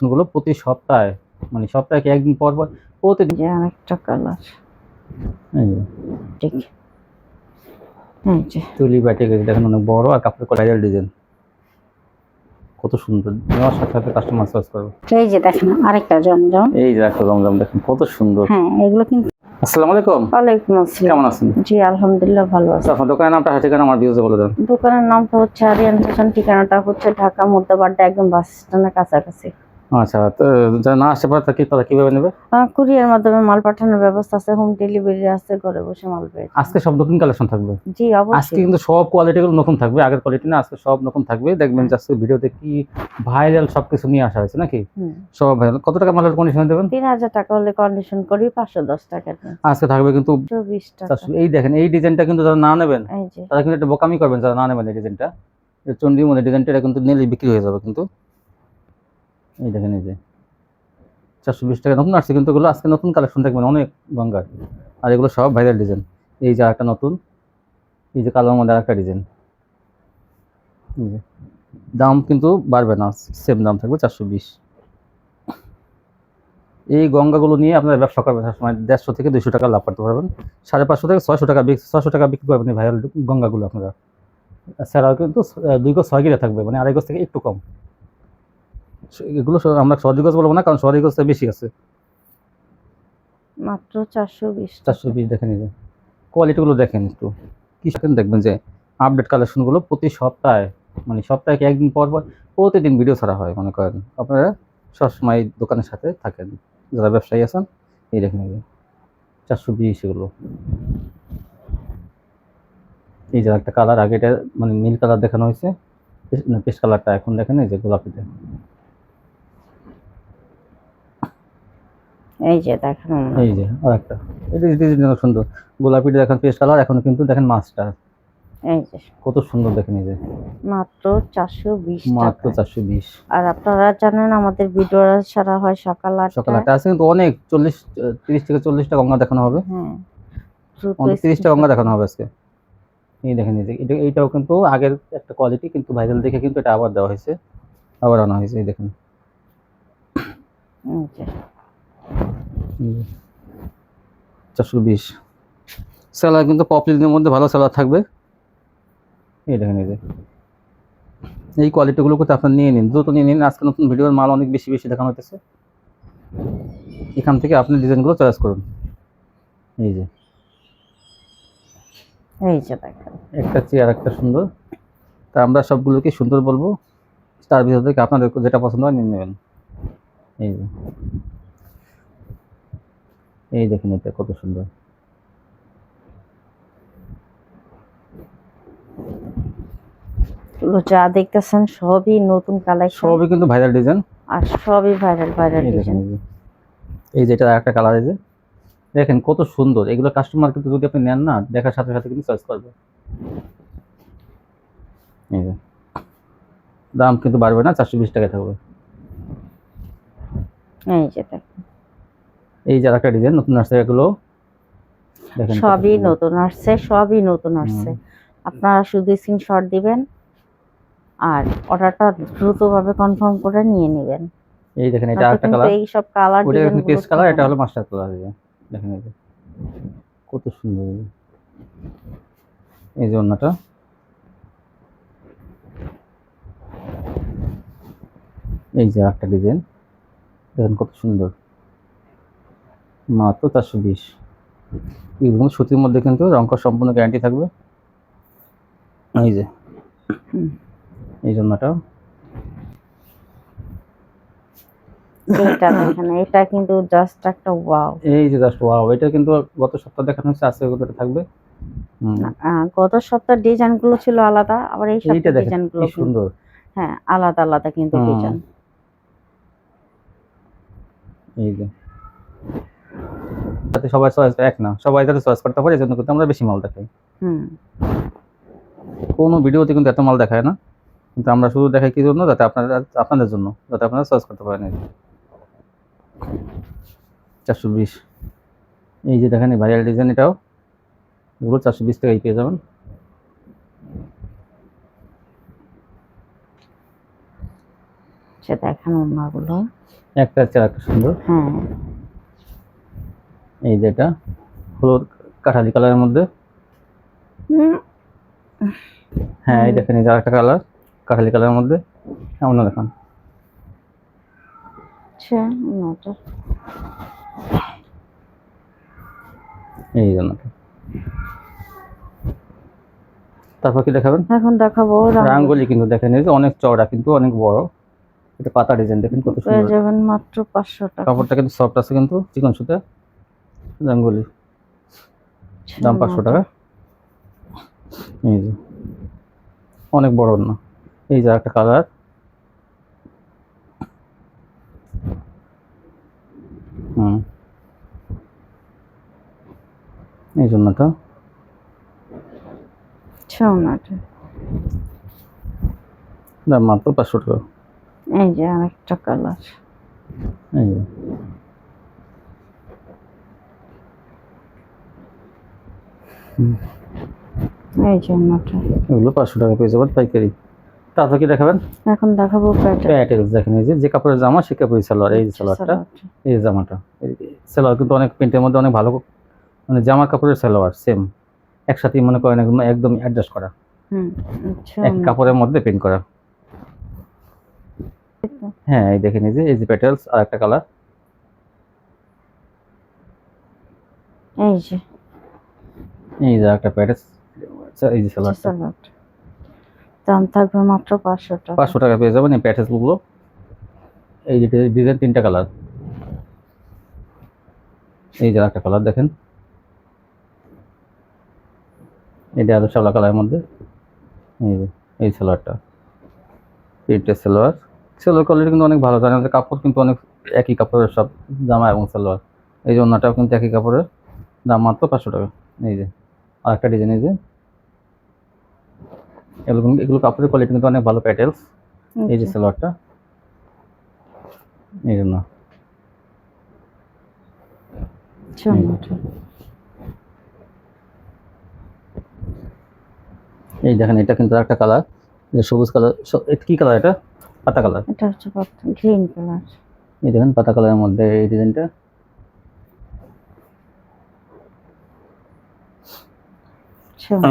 কালেকশনগুলো প্রতি সপ্তাহে, মানে সপ্তাহে কি একদিন পর পর প্রতিদিন। যে আরেকটা কালার এই যে ঠিক এই যে তুলি ব্যাটিক দেখেন, অনেক বড় আর কাপড় ভাইরাল ডিজাইন, কত সুন্দর। নেওয়ার সাথে সাথে কাস্টমার সার্চ করবে। এই যে দেখেন আরেকটা জমজম। এই যে একটা জমজম দেখেন কত সুন্দর। হ্যাঁ এগুলো কিন্তু। আসসালামু আলাইকুম। ওয়ালাইকুম আসসালাম। কেমন আছেন? জি আলহামদুলিল্লাহ ভালো আছি। আপনার দোকানের নামটা ঠিকানা আমার ভিউজে বলে দেন। দোকানের নামটা হচ্ছে আরিয়ান ফ্যাশন, ঠিকানাটা হচ্ছে ঢাকা মুর্দাবাড্ডা, একদম বাস স্ট্যান্ডের কাছাকাছি। আচ্ছা, তো যারা না আসতে পারে তারা কিভাবে নেবে? কুরিয়ার মাধ্যমে মাল পাঠানোর ব্যবস্থা আছে, হোম ডেলিভারি আছে, ঘরে বসে মাল পেয়ে যাবেন। আজকে সব নতুন কালেকশন থাকবে। জি আজকে অবশ্যই। কিন্তু সব কোয়ালিটিগুলো নতুন থাকবে, আগের কোয়ালিটি না, আজকে সব নতুন থাকবে। দেখবেন যে আজকে ভিডিওতে কি ভাইরাল সবকিছু নিয়ে আসা হয়েছে নাকি সব ভাইরাল। কত টাকা মালের কন্ডিশন দেবেন? 3000 টাকা হলে কন্ডিশন করি, 510 টাকা দিন। আজকে থাকবে কিন্তু 120 টাকা। এই দেখেন এই ডিজাইনটা কিন্তু যারা না নেবেন এই যে তারা কিন্তু একটা বোকামি করবেন, যারা না নেবেন এই ডিজাইনটা। চন্ডিমনে ডিজাইনটা এটা কিন্তু নিলে বিক্রি হয়ে যাবে কিন্তু। এই দেখেন এই যে 420 টাকা নতুন আসছে কিন্তু, এগুলো আজকে নতুন কালেকশন দেখবেন অনেক গঙ্গার। আর এগুলো সব ভাইরাল ডিজাইন। এই যে একটা নতুন, এই যে কালোর মধ্যে একটা ডিজাইন। দাম কিন্তু বাড়বে না, সেম দাম থাকবে 420। এই গঙ্গাগুলো নিয়ে আপনারা ব্যবসা করবেন সবসময়, 150 থেকে 200 টাকা লাভ করতে পারবেন। 550 থেকে 600 টাকা 600 টাকা বিক্রি করবেন এই ভাইরাল গঙ্গাগুলো আপনারা। এছাড়াও কিন্তু 2 গজ 6 গিরা থাকবে, মানে 2.5 গজ থেকে একটু কম। এগুলো আমরা 6 গজ বলবো না, কারণ 6 গজ বেশি আছে। মাত্র 420 420 দেখেন, এই যে কোয়ালিটিগুলো দেখেন একটু কি সেখানে দেখবেন যে আপডেট কালেকশনগুলো প্রতি সপ্তাহে, মানে সপ্তাহে কি একদিন পর পর প্রতিদিন ভিডিও ছাড়া হয়। মনে করেন আপনারা সবসময় দোকানের সাথে থাকেন, যারা ব্যবসায়ী আছেন। এই দেখেন এই যে 420 এগুলো। এই যে একটা কালার, আগে এটা মানে নীল কালার দেখানো হয়েছে, পেস্ট কালারটা এখন দেখেন এই যে গোলাপিটা। এই যে দেখেন এই যে আর একটা, এটা ডিজাইন সুন্দর, গোলাপিটা দেখেন পেস্ট কালার, এখন কিন্তু দেখেন মাস্টার, এই যে কত সুন্দর দেখেন। এই যে মাত্র 420 মাত্র টাকা। 420। আর আপনারা জানেন আমাদের ভিডিও ছাড়া হয় সকাল সকাল 8টায়। 8টা আছে কিন্তু অনেক 30 থেকে 40টা গঙ্গা দেখানো হবে। হ্যাঁ অন্তত 30টা গঙ্গা দেখানো হবে আজকে। এই দেখেন এই যে এইটাও কিন্তু আগের একটা কোয়ালিটি, কিন্তু ভাইরাল দেখে কিন্তু এটা আবার দেওয়া হয়েছে, আবার আনা হয়েছে। এই দেখেন 420। সেলার কিন্তু পপলিনের মধ্যে ভালো সেলার থাকবে। এই দেখেন এই যে এই কোয়ালিটিগুলো করতে আপনার নিয়ে নিন, দ্রুত নিয়ে নিন। আজকে নতুন ভিডিওর মাল অনেক বেশি বেশি দেখানো হতেছে, এখান থেকে আপনি ডিজাইনগুলো চয়েস করুন। এই যে দেখেন একটা চেয়ার একটা সুন্দর। তা আমরা সবগুলোকে সুন্দর বলবো, তার ভিতর থেকে আপনাদের যেটা পছন্দ হয় নিয়ে নেবেন। এই যে এই দেখেন এটা কত সুন্দর। যা দেখতেছেন সবই নতুন কালেকশন, সবই কিন্তু ভাইরাল ডিজাইন। আর সবই ভাইরাল এই দেখেন ডিজাইন। এই যে এটা একটা কালার, এই যে দেখেন কত সুন্দর। এগুলো কাস্টমার কিন্তু যদি আপনি নেন না, দেখার সাথে সাথে কিন্তু চয়েস করবে। এই যে দাম কিন্তু বাড়বে না, 420 টাকা থাকবে। এই যে দেখেন এই যে একটা ডিজাইন নতুন আসছে, এগুলো দেখেন সবই নতুন আসছে, সবই নতুন আসছে। আপনারা শুধু স্ক্রিনশট দিবেন আর অর্ডারটা দ্রুতভাবে কনফার্ম করে নিয়ে নেবেন। এই দেখেন এটা একটা কালার, এই সব কালার ওটা ডিজাইন পেস্ট কালার, এটা হলো মাস্টার কালার। দেখেন এই যে কত সুন্দর। এই যে অন্যটা, এই যে একটা ডিজাইন দেখেন কত সুন্দর, মাত্র 420। এবং সুতির মধ্যে কিন্তু রঙকর সম্পূর্ণ গ্যারান্টি থাকবে। এই যে এই জন্যটা, এটা দেখেন, এটা কিন্তু জাস্ট একটা ওয়াও। এই যে জাস্ট ওয়াও। এটা কিন্তু গত সপ্তাহে দেখানো হচ্ছে, আজকে এটা থাকবে। গত সপ্তাহের ডিজাইন গুলো ছিল আলাদা, আবার এই সপ্তাহের ডিজাইন গুলো সুন্দর। হ্যাঁ আলাদা আলাদা কিন্তু ডিজাইন। এই যে যাতে সবাই চয়েস এক না, সবাই যাতে চয়েস করতে পারে, এজন্য কিন্তু আমরা বেশি মাল দেখাই। কোনো ভিডিওতে কিন্তু এত মাল দেখায় না, কিন্তু আমরা শুধু দেখাই কি জন্য, যাতে আপনাদের জন্য, যাতে আপনারা চয়েস করতে পারেন। 420। এই যে দেখেন ভাইরাল ডিজাইন, এটাও এগুলো 420 টাকায় পেয়ে যাবেন। যে দেখেন ওনাগুলো। একটা চেয়ে একটা সুন্দর। হ্যাঁ এই যেটা হলুদ কাঠালি কালারের মধ্যে, হুম, হ্যাঁ এই দেখেন এই যে একটা কালার কাঠালি কালারের মধ্যে, এমন দেখান। আচ্ছা ওনাটা এই জন্য তারপর কি দেখাবেন? এখন দেখাবো রাঙ্গোলি কিন্তু দেখেন এই যে অনেক চওড়া কিন্তু অনেক বড়, এটা পাতা ডিজাইন দেখেন কত পেয়ে সুন্দর। যাবেন মাত্র 500 টাকা। কাপড়টা কিন্তু সফট আছে কিন্তু চিকন সুতা রাঙ্গোলি, দাম 500 টাকা। এই যে অনেক বড় না, এই যে একটা কালার, এই জন্যটা ওনাটা দাম মাত্র 500 টাকা। এই যে আরেকটা কালার, এই যে এই যে ওনাটা। এগুলো 500 টাকা পেয়ে যাবেন পাইকারি। তারপর কি দেখাবেন? এখন দেখাবো প্যাটার্ন। প্যাটেলস দেখেন এই যে কাপড়ের জামা সে কাপড়ের সালোয়ার, এই যে সালোয়ারটা, এই যে জামাটা, সালোয়ার কিন্তু অনেক প্রিন্টের মধ্যে অনেক ভালো, মানে জামা কাপড়ের সালোয়ার সেম একসাথেই মনে করেন একদম অ্যাডজাস্ট করা, আচ্ছা এক কাপড়ের মধ্যে প্রিন্ট করা। হ্যাঁ এই দেখেন এই যে প্যাটেলস আর একটা কালার, এই যে একটা প্যাটেলস, এই যে সালোয়ারটা সালোয়ারটা দাম থাকবে মাত্র 500 টাকা। 500 টাকা পেয়ে যাবেন এই প্যাটেলস গুলো। এই যে ডিজাইন 3টা কালার, এই যে একটা কালার দেখেন, এটা আরো শ্যাওলা কালারের মধ্যে, এই যে এই সালোয়ারটা, প্রিন্টের সালোয়ার, সালোয়ার কোয়ালিটি কিন্তু অনেক ভালো, জানেন কাপড় কিন্তু অনেক একই কাপড়ের সব জামা এবং সালোয়ার। এই যে অন্যটাও কিন্তু একই কাপড়ের, দাম মাত্র 500 টাকা। এই যে আর একটা ডিজাইন, এই যে এগুলো কাপড়ের কোয়ালিটি কিন্তু অনেক ভালো, প্যাটেলস, এই যে সালোয়ারটা, এই জন্য এই দেখেন এটা কিন্তু একটা কালার, যে সবুজ কালার, কি কালার এটা? পাতা কালার, এটা হচ্ছে গ্রিন কালার। এই দেখেন পাতা কালারের মধ্যে এই ডিজাইনটা,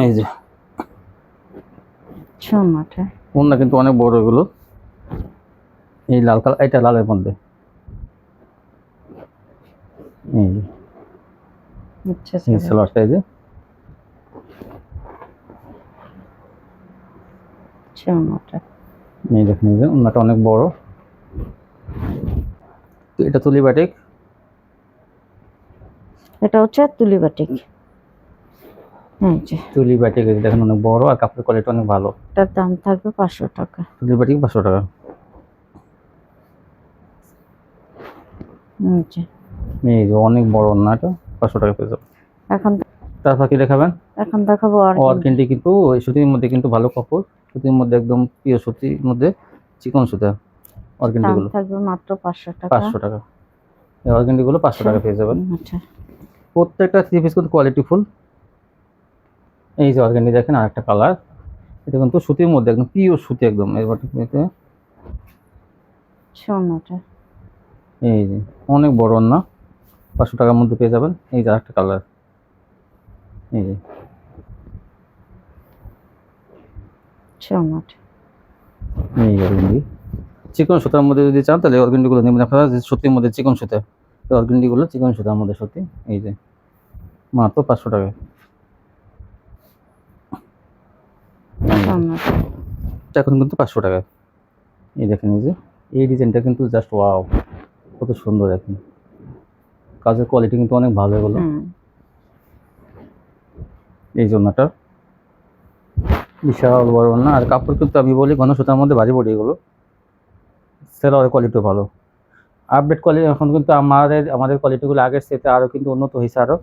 এই যে ওন্না কিন্তু অনেক বড়, এগুলো এই লাল কালার, এটা লালের মধ্যে, এই সালোয়ারটা, এই যে এই দেখেন এই যে ওন্নাটা অনেক বড়। তো এটা তুলি বাটিক, এটা হচ্ছে তুলি বাটিক, তুলি বাটিক দেখেন অনেক বড় আর কাপড়ের কোয়ালিটি অনেক ভালো, এটার দাম থাকবে 500 টাকা। তুলি বাটিক 500 টাকা। এই যে অনেক বড় ওন্নাটা, 500 টাকা পেয়ে যাবে। এখন তারপর কি দেখাবেন? এখন দেখাবো অর্গেন্ডি, কিন্তু ওই সুতির মধ্যে কিন্তু ভালো কাপড়, সুতির মধ্যে একদম পিওর সুতির মধ্যে চিকন সুতা, অর্গেন্ডি গুলো থাকবে মাত্র 500 টাকা। 500 টাকা, এই অর্গেন্ডি গুলো 500 টাকা পেয়ে যাবেন। প্রত্যেকটা থ্রি পিস কিন্তু কোয়ালিটি ফুল। এই যে অর্গেন্ডি দেখেন আর একটা কালার, এটা কিন্তু সুতির মধ্যে একদম পিওর সুতি একদম, এই বাটিকতে এই যে অনেক বড় না, 500 টাকার মধ্যে পেয়ে যাবেন। এই যে একটা কালার, এই যে এই অর্গেন্ডি চিকন সুতার মধ্যে যদি চান তাহলে অর্গেন্ডি গুলো নেবেন আপনারা, যে সুতির মধ্যে চিকন সুতা, অর্গেন্ডি গুলো চিকন সুতার মধ্যে সুতি, এই যে মাত্র 500 টাকা। এখন কিন্তু 500 টাকা। এই দেখেন এই যে এই ডিজাইনটা কিন্তু জাস্ট ওয়াও, কত সুন্দর, দেখেন কাজের কোয়ালিটি কিন্তু অনেক ভালো এগুলো। এই জন্যটা বিশাল বড় না, আর কাপড় কিন্তু আমি বলি ঘন সুতার মধ্যে ভারী বডি, এগুলো সেলারের কোয়ালিটিও ভালো, আপডেট কোয়ালিটি। এখন কিন্তু আমাদের কোয়ালিটিগুলো আগের সাথে আরও কিন্তু উন্নত হয়েছে, আরও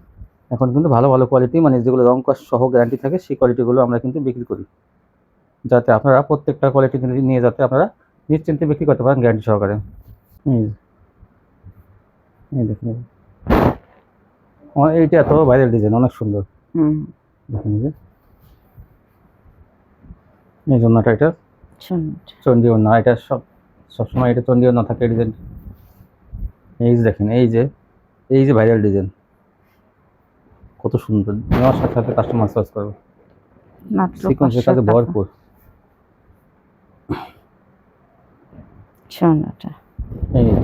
এখন কিন্তু ভালো ভালো কোয়ালিটি, মানে যেগুলো রং কস সহ গ্যারান্টি থাকে সেই কোয়ালিটিগুলো আমরা কিন্তু বিক্রি করি, যাতে আপনারা প্রত্যেকটা কোয়ালিটি নিয়ে যাতে আপনারা নিশ্চিন্তে বিক্রি করতে পারেন গ্যারান্টি সহকারে। এই দেখুন এইটা এত ভাইরাল ডিজাইন, অনেক সুন্দর, দেখুন এই জন্যটা এটা চন্ডী ওড়না, এটা সব সবসময় এটা চন্ডিও না থাকে ডিজাইন। এই যে দেখেন, এই যে ভাইরাল ডিজাইন, কত সুন্দর, নেওয়ার সাথে সাথে কাস্টমার চয়েস করবে। মাত্র সিকোয়েন্সের 500 কাজে টাকা। ভরপুর। সোনাটা এই যে,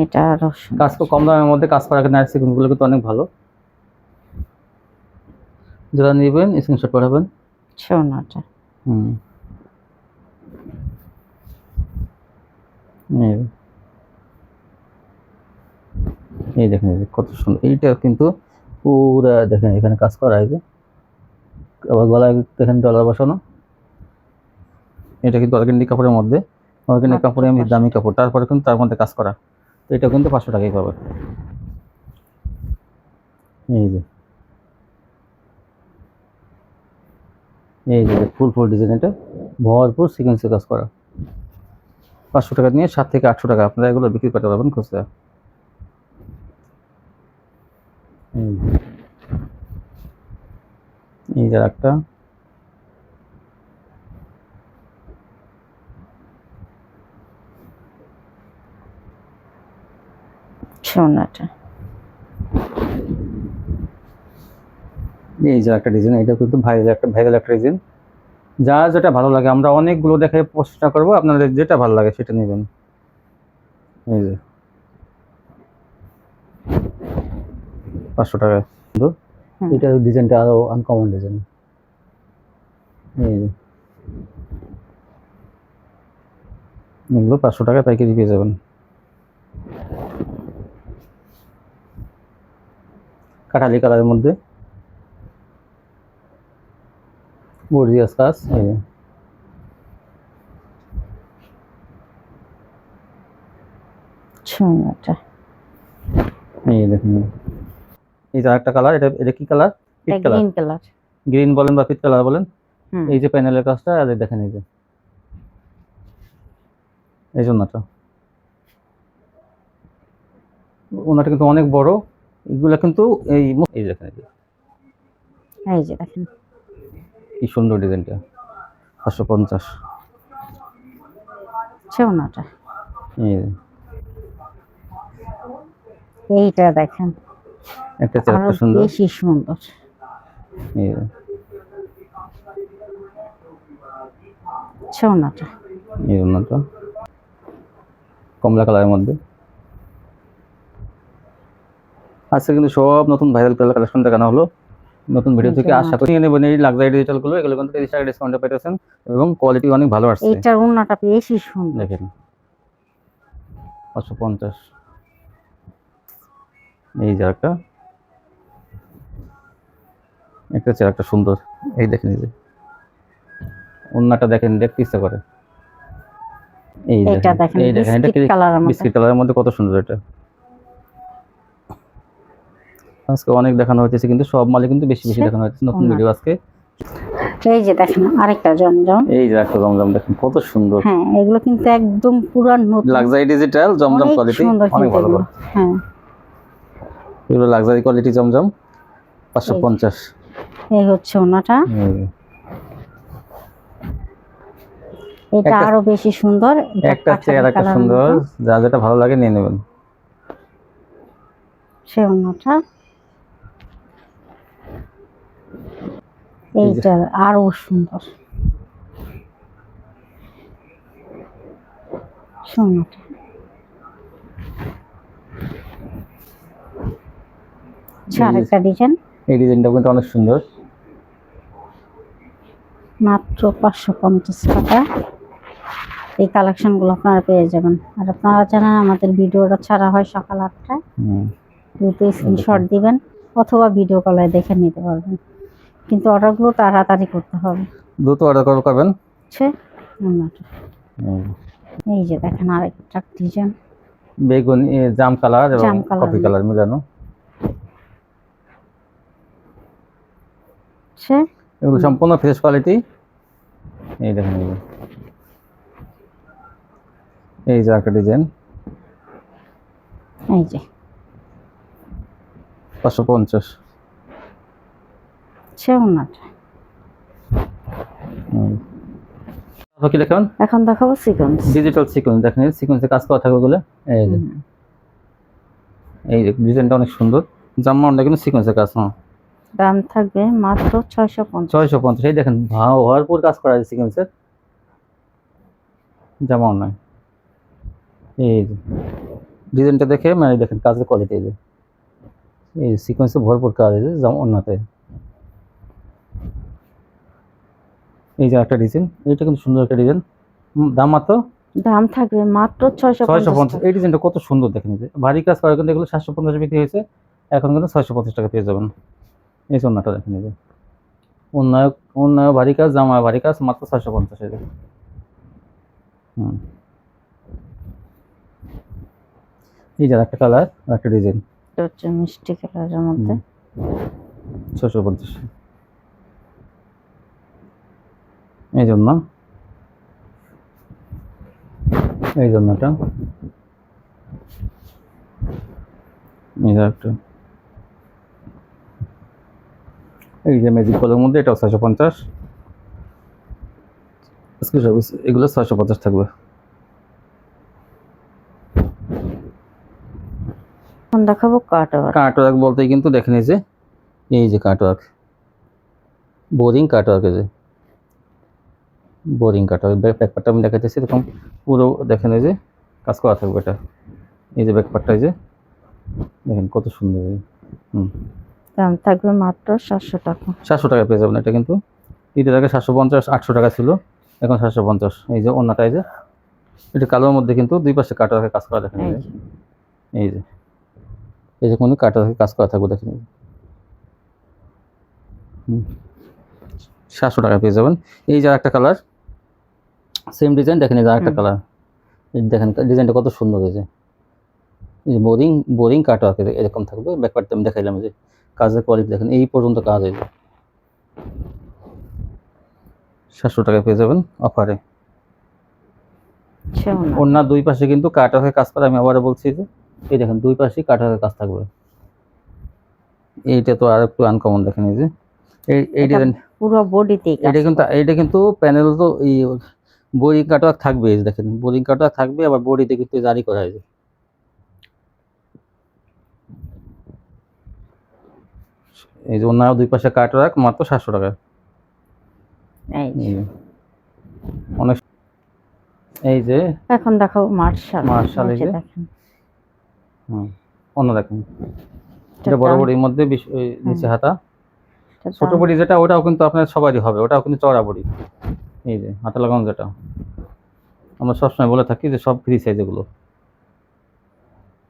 এটা আরো সুন্দর। কাজ কম দামের মধ্যে কাজ করা নাইট সিকোয়েন্সগুলো কিন্তু অনেক ভালো। যারা নেবেন স্ক্রিনশট পাঠাবেন। সোনাটা হুম, এই এই দেখেন, এই যে কত সুন্দর, এইটা কিন্তু পুরা দেখেন এখানে কাজ করা আছে, আবার গলায় দেখেন ডলার বসানো। এটা কিন্তু অর্গানিক কাপড়ের মধ্যে, অর্গানিক মাত্র কাপড়ে আমি 500 দামি কাপড়, তারপরে কিন্তু তার মধ্যে কাজ করা, তো এটা কিন্তু 500 টাকাই পাবে। এই যে, এই যে ফুল ডিজাইন, এটা ভরপুর সিকোয়েন্সে কাজ করা। 500 টাকা নিয়ে 7 থেকে 800 টাকা আপনারা এগুলো বিক্রি করতে পারবেন খুচরা। এই যে একটা, সোনাটা এই যে একটা ডিজাইন, এটা কিন্তু ভাইরাল একটা ডিজাইন। যা যেটা ভালো লাগে, আমরা অনেকগুলো দেখে চেষ্টা করবো, আপনাদের যেটা ভালো লাগে সেটা নেবেন। এই যে 500 টাকা সুন্দর। এটা ডিজাইনটা আরো আনকমন ডিজাইন। এই যে এগুলো 500 টাকা পাইকারি পেয়ে যাবেন। কাঠালি কালারের মধ্যে গর্জিয়াস কাজ। এই যে, সোনাটা এই দেখুন, এই যে একটা কালার, এটা কি কালার? পিট কালার, গ্রিন কালার। গ্রিন বলেন বা পিট কালার বলেন। এই যে প্যানেলের কাজটা, আর দেখেন এই যে এই জন্যটা, ওনাটা কিন্তু অনেক বড়। এগুলা কিন্তু এই দেখেন, এই যে দেখেন কি সুন্দর ডিজাইনটা, 550। সোনাটা এই যে, এইটা দেখেন একটা আরো চেয়ারটা সুন্দর। বেশি সুন্দর। এই যে, সোনাটা এই জন্যটা কমলা কালারের মধ্যে। আজকে কিন্তু সব নতুন ভাইরাল কালেকশন দেখানো হলো। নতুন ভিডিও থেকে আশা করি নেবেন এই লাক্সারি ডিজিটাল গুলো, এগুলো কিন্তু 30 টাকা ডিসকাউন্টে পেতেছেন এবং কোয়ালিটি অনেক ভালো আসছে। এইটার ওন্নাটা বেশি সুন্দর দেখেন 550। এই যে একটা চেয়ারটা সুন্দর, এই দেখেন, এই যে ওন্নাটা দেখেন, দেখতে ইচ্ছা করে। এই এটা দেখেন এই দেখেন, এটা বিস্কিট কালারের মধ্যে। বিস্কিট কালারের মধ্যে কত সুন্দর এটা। আজকে অনেক দেখানো হয়েছে, কিন্তু সব মালে কিন্তু বেশি বেশি দেখানো হয়েছে। নতুন ভিডিও আজকে। এই যে দেখেন আরেকটা জমজম। এই যে একটা জমজম দেখেন কত সুন্দর। হ্যাঁ এগুলো কিন্তু একদম পুরো নতুন লাক্সারি ডিজিটাল জমজম কোয়ালিটি, অনেক ভালো। হ্যাঁ এগুলো লাক্সারি কোয়ালিটি জমজম, 550। এই হচ্ছে ওনাটা, এটা আরো বেশি সুন্দর। একটা চেয়ার একটা সুন্দর, যা যেটা ভালো লাগে নিয়ে নেবেন। সে ওনাটা, এইটা আরো সুন্দর। সোনাটা আরেকটা ডিজাইন, এই ডিজাইনটা কিন্তু অনেক সুন্দর। মাত্র 550 টাকা এই কালেকশনগুলো আপনারা পেয়ে যাবেন। আর আপনারা জানেন আমাদের ভিডিওটা ছাড়া হয় সকাল 8টায়। দ্রুত স্ক্রিনশট দিবেন অথবা ভিডিও কলে দেখে নিতে পারবেন, কিন্তু অর্ডারগুলো তাড়াতাড়ি করতে হবে। দ্রুত অর্ডার করবেন। এই যে দেখেন আরেকটা ডিজাইন, বেগুনি জাম কালার এবং কফি কালার মিলানো। এগুলো সম্পূর্ণ ফ্রেশ কোয়ালিটি। এই দেখেন, এই যে একটা ডিজাইন, এই যে 550। ওনাটা তারপর কি দেখাবেন? এখন দেখাবো সিকোয়েন্স। ডিজিটাল সিকোয়েন্স, দেখেন সিকোয়েন্সে কাজ করা থাকবে বলে। এই যে ডিজাইনটা অনেক সুন্দর, জামা অনেক কিন্তু সিকোয়েন্সের কাজ। হ্যাঁ, দাম থাকবে মাত্র 650। 650। এই দেখেন ভরপুর কাজ করা আছে সিকোয়েন্সের জামা অনেক। এই যে ডিজাইনটা দেখে মানে দেখেন কাজের কোয়ালিটি। এই যে এই সিকোয়েন্সে ভরপুর কাজ আছে জামা অন্যতে। এই যে একটা ডিজাইন, এইটা কিন্তু সুন্দর একটা ডিজাইন। দাম মাত্র দাম থাকবে মাত্র 650। এই ডিজাইনটা কত সুন্দর দেখেন। যে ভারী কাজ করা কিন্তু এগুলো 750 বিক্রি হয়েছে, এখন কিন্তু 650 টাকা পেয়ে যাবেন। এই জন্যটা দেখেন, এই যে অন্যায় ভারী কাজ, জামা ভারী কাজ, মাত্র 650। এই যে এই যে একটা কালার, একটা ডিজাইন, এটা হচ্ছে মিষ্টি কালারের মধ্যে। 650। এই জন্য এই জন্যটা এই যে একটা, এই যে ম্যাজিক কলের মধ্যে এটাও 650। এগুলো 650 থাকবে। এখন দেখাবো কাটওয়ার্ক। কাটওয়ার্ক বলতে কিন্তু দেখেন এই যে কাটওয়ার্ক, বোরিং কাটওয়ার্ক। এই যে বোরিং কাটওয়ার্ক, ব্যাকপার্টটা আমি দেখাইতেছি এরকম পুরো দেখেন, এই যে কাজ করা থাকবে এটা। এই যে ব্যাকপার্টটা, এই যে দেখেন কত সুন্দর। দাম থাকবে মাত্র 700 টাকা। 700 টাকা পেয়ে যাবেন। এটা কিন্তু ঈদের আগে 750 800 টাকা ছিল, এখন 750। এই যে অন্যটা, এই যে এটা কালোর মধ্যে কিন্তু দুই পাশে কাটওয়ার্কে কাজ করা দেখেন। এই যে এই যে কোনো কাটওয়ার্কে কাজ করা থাকবে দেখেন। 700 টাকা পেয়ে যাবেন। এই যে একটা কালার, সেম ডিজাইন দেখেন। এই যে একটা কালার, এই দেখেন ডিজাইনটা কত সুন্দর হয়েছে। এই যে বোরিং কাটওয়ার্ক এরকম থাকবে। ব্যাকপার্টটা আমি দেখাইলাম, যে কাজের কোয়ালিটি দেখেন, এই পর্যন্ত কাজ হয়েছে। 700 টাকা পেয়ে যাবেন অফারে। অন্য দুই পাশে কিন্তু কাটওয়ার্কে কাজ করা, আমি আবারও বলছি যে এই দেখেন দুই পাশে কাটওয়ার্কে কাজ থাকবে। এইটা তো আর একটু আনকমন দেখেন। এই যে এই ডিজাইন পুরো বডিতে এটা কিন্তু প্যানেল তো এই বোরিং কাটওয়ার্ক থাকবে। এই দেখেন বোরিং কাটওয়ার্ক থাকবে, আবার বডিতে কিন্তু জারি করা হয়েছে। এই যে অন্য দুই পাশে কাটওয়ার্ক, মাত্র 700 টাকা। অনেক। এই যে এখন দেখাবো মার্শাল। এই যে অন্য দেখেন, এটা বড় বড়ির মধ্যে নিচে হাতা, ছোট বড়ি যেটা ওটাও কিন্তু আপনার সবারই হবে, ওটাও কিন্তু চওড়া বড়ি। এই যে হাতা লাগানো যেটা আমরা সবসময় বলে থাকি যে সব ফ্রি সাইজ এগুলো।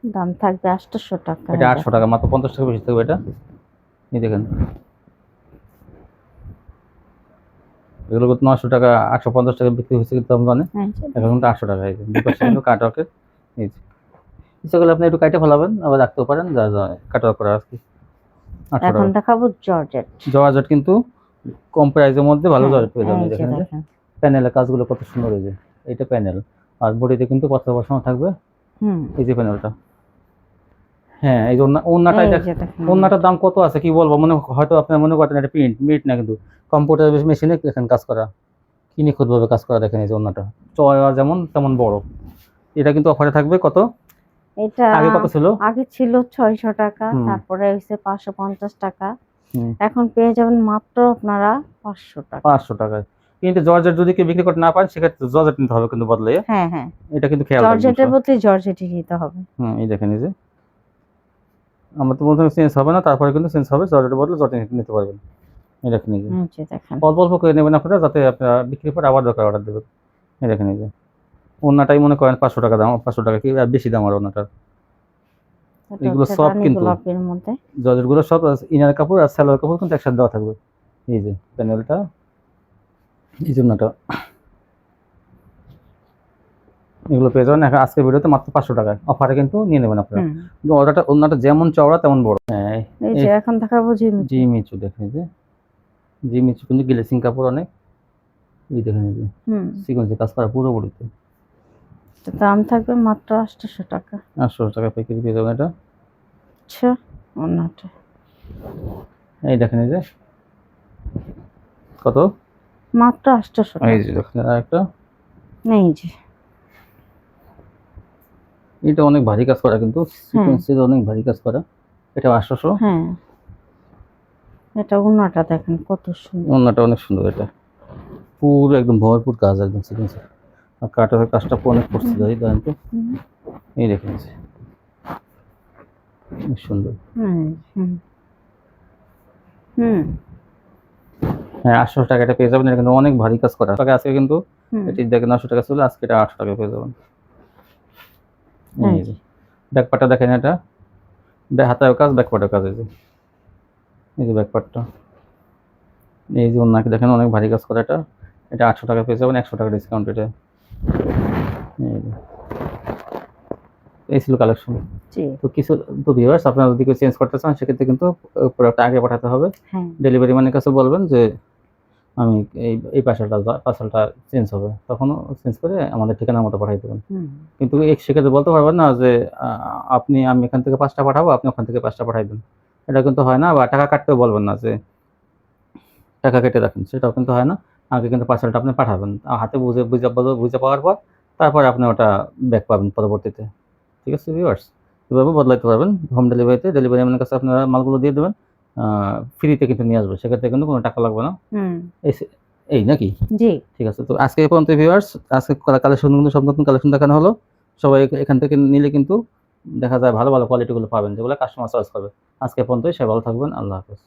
দাম থাকবে 800 টাকা। এটা 800 টাকা, মাত্র 50 টাকা বেশি থাকবে এটা। এই দেখেন এগুলো কিন্তু 900 টাকা 850 টাকা বিক্রি হয়েছে, কিন্তু আমরা এখন কিন্তু 800 টাকা। এই যে দুই পাশে কিন্তু কাটওয়ার্কের। এই যে ইচ্ছা করলে আপনি একটু কাটে ফেলাবেন, আবার রাখতেও পারেন, যা যা কাটওয়ার্ক করা আর কি। এখন দেখাবো জর্জেট কিন্তু কম প্রাইসের মধ্যে ভালো জর্জেট পেয়ে যাবেন। দেখেন যে প্যানেলের কাজগুলো কত সুন্দর হয়েছে। এইটা প্যানেল, আর বডিতে কিন্তু পাতলা বসানো থাকবে। এই যে প্যানেলটা। হ্যাঁ, এই যে ওন্নাটার দাম কত আছে কি বলবো, হয়তো আপনার মনে করতেন এটা প্রিন্ট না, কিন্তু কম্পিউটার মেশিনে দেখেন কাজ করা, কি নিখুঁতভাবে কাজ করা। দেখেন এই যে ওন্নাটা চওড়া যেমন তেমন বড়। এটা কিন্তু অফারে থাকবে কত? এটা আগে কত ছিল? আগে ছিল 600 টাকা, তারপরে হইছে 550 টাকা, এখন পেয়ে যাবেন মাত্র আপনারা 500 টাকা। 500 টাকায়। কিন্তু জর্জেট যদি কেউ বিক্রি করতে না পারেন, সেক্ষেত্রে জর্জেট নিতে হবে কিন্তু বদলে। হ্যাঁ, এটা কিন্তু খেয়াল রাখবেন, জর্জেটের বদলে জর্জেটই নিতে হবে। এই দেখেন এই যে আমরা তো বলতে চেঞ্জ হবে না, তারপরে কিন্তু চেঞ্জ হবে, জর্জেটের বদলে জর্জেট নিতে পারবেন। এই দেখেন এই যে অল্প অল্প করে নেবেন আপনারা, যাতে আপনারা বিক্রি করে আবার দরকার অর্ডার দেবেন। এই দেখেন এই যে ওন্নাটাই মনে করেন 500 টাকা দাম, 500 টাকা কি আর বেশি দাম আর ওন্নাটার। এগুলো সব কিন্তু জর্জেট গুলো সব ইনার কাপড় আর সালোয়ার কাপড় কিন্তু একসাথে দেওয়া থাকবে। এই যে প্যানেলটা, এই জন্যটা এগুলো পেয়ে যাবেন এখন আজকের ভিডিওতে মাত্র 500 টাকায় অফারে কিন্তু নিয়ে নেবেন আপনারা। ওন্নাটা যেমন চওড়া তেমন বড়। হ্যাঁ, এই যে এখন দেখাবো জিমিচু। দেখেন যে জিমিচু কিন্তু গ্লেসিং কাপড় অনেক। এই দেখেন এই যে সিকোয়েন্সে কাজ করা পুরো বডিতে। দাম থাকবে মাত্র 800 টাকা। 800 টাকা প্যাকেজ পেয়ে যাবেন এটা। আচ্ছা, ওন্নাটা এই দেখেন এই যে কত? মাত্র 800 টাকা। এই যে দেখেন আরেকটা এই যে এটা অনেক ভারী কাজ করা, কিন্তু সিকোয়েন্সের অনেক ভারী কাজ করা। এটা 800। হ্যাঁ, এটা ওড়নাটা দেখেন কত সুন্দর। ওড়নাটা অনেক সুন্দর, এটা পুরো একদম ভরপুর কাজ, একদম সিকোয়েন্সের। আর কাটার কাজটা অনেক করছে, যাই দেখেন তো, হুম, এই দেখেন যে, অনেক সুন্দর। হুম, হুম, হুম, হ্যাঁ, 800 টাকা এটা পেয়ে যাবেন। এটা কিন্তু অনেক ভারী কাজ করা টাকা। আজকে কিন্তু হুম, এটি দেখেন 900 টাকা ছিল, আজকে এটা 800 টাকা পেয়ে যাবেন। এই এই যে যে, ব্যাকপার্টটা দেখেন, এটা হাতায় কাজ, ব্যাকপার্টের কাজ। এই যে ব্যাকপার্টটা, এই যে ওনাকে দেখেন অনেক ভারী কাজ করা। এটা এটা 800 টাকা পেয়ে যাবেন, 100 টাকা ডিসকাউন্ট এটা। এই যে, এই ছিল কালেকশন। জি, তো কিছু, তো ভিউয়ার্স আপনারা যদি কেউ চেঞ্জ করতে চান সেক্ষেত্রে কিন্তু প্রোডাক্ট আগে পাঠাতে হবে। হ্যাঁ, ডেলিভারি ম্যানের কাছে বলবেন যে আমি এই পার্সেলটা চেঞ্জ হবে, তখনও চেঞ্জ করে আমাদের ঠিকানার মতো পাঠিয়ে দেবেন। হুম, কিন্তু সেক্ষেত্রে বলতে পারবেন না যে আমি এখান থেকে 5টা পাঠাবো, আপনি ওখান থেকে 5টা পাঠাই দেন। এটা কিন্তু হয় না। বা টাকা কাটতেও বলবেন না যে টাকা কেটে রাখেন, সেটাও কিন্তু হয় না। আগে কিন্তু পার্সেলটা আপনি পাঠাবেন। হাতে বুঝে পাওয়ার পর তারপরে আপনি ওটা ব্যাক পাবেন পরবর্তীতে। ঠিক আছে ভিউয়ার্স? এভাবে বদলাইতে পারবেন। হোম ডেলিভারিতে ডেলিভারি ম্যানের কাছে আপনারা মালগুলো দিয়ে দেবেন। ফ্রিতে কিন্তু নিয়ে আসবে। সেক্ষেত্রে কিন্তু কোনো টাকা লাগবে না। হুম, এই নাকি? জি, ঠিক আছে। তো আজকে এই পর্যন্ত ভিউয়ার্স। আজকে কালেকশন কিন্তু সব নতুন কালেকশন দেখানো হলো। সবাই এখান থেকে নিলে কিন্তু দেখা যায় ভালো, ভালো কোয়ালিটি গুলো পাবেন, যেগুলো কাস্টমার চয়েস করবে। আজকে এ পর্যন্তই। সবাই ভালো থাকবেন। আল্লাহ হাফেজ।